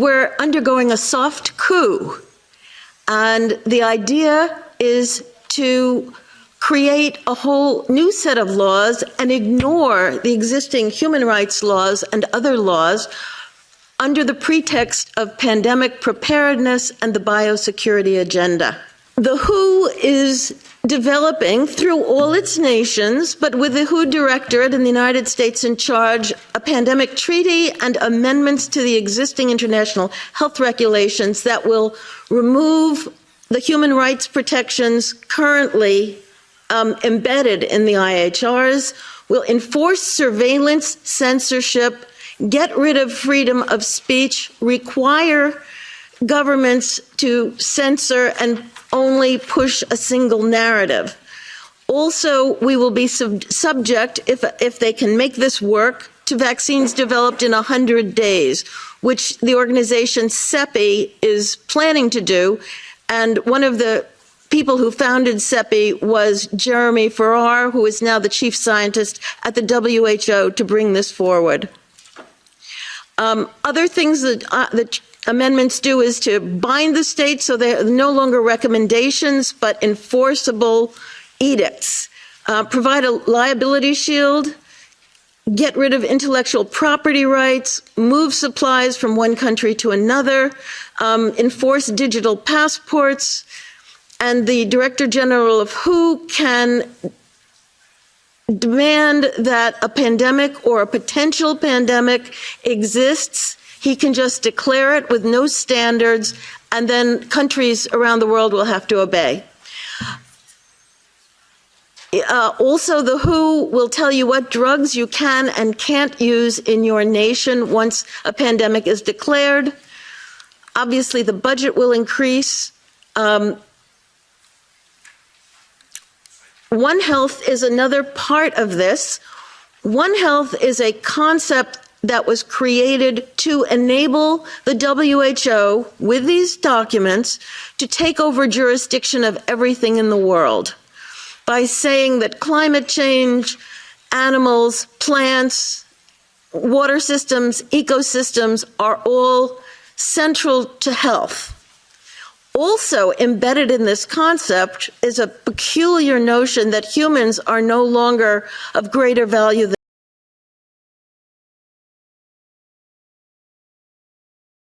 we're undergoing a soft coup, and the idea is to create a whole new set of laws and ignore the existing human rights laws and other laws under the pretext of pandemic preparedness and the biosecurity agenda. The WHO is developing through all its nations, but with the WHO Directorate in the United States in charge, a pandemic treaty and amendments to the existing international health regulations that will remove the human rights protections currently embedded in the IHRs, will enforce surveillance, censorship, get rid of freedom of speech, require governments to censor and only push a single narrative. Also, we will be subject, if they can make this work, to vaccines developed in 100 days, which the organization CEPI is planning to do. And one of the people who founded CEPI was Jeremy Farrar, who is now the chief scientist at the WHO, to bring this forward. Other things that the amendments do is to bind the states so they're no longer recommendations but enforceable edicts, provide a liability shield, get rid of intellectual property rights, move supplies from one country to another, enforce digital passports, and the Director General of WHO can demand that a pandemic or a potential pandemic exists. He can just declare it with no standards, and then countries around the world will have to obey. Also, the WHO will tell you what drugs you can and can't use in your nation once a pandemic is declared. Obviously, the budget will increase. One Health is another part of this. One Health is a concept that was created to enable the WHO, with these documents, to take over jurisdiction of everything in the world by saying that climate change, animals, plants, water systems, ecosystems are all central to health. Also embedded in this concept is a peculiar notion that humans are no longer of greater value than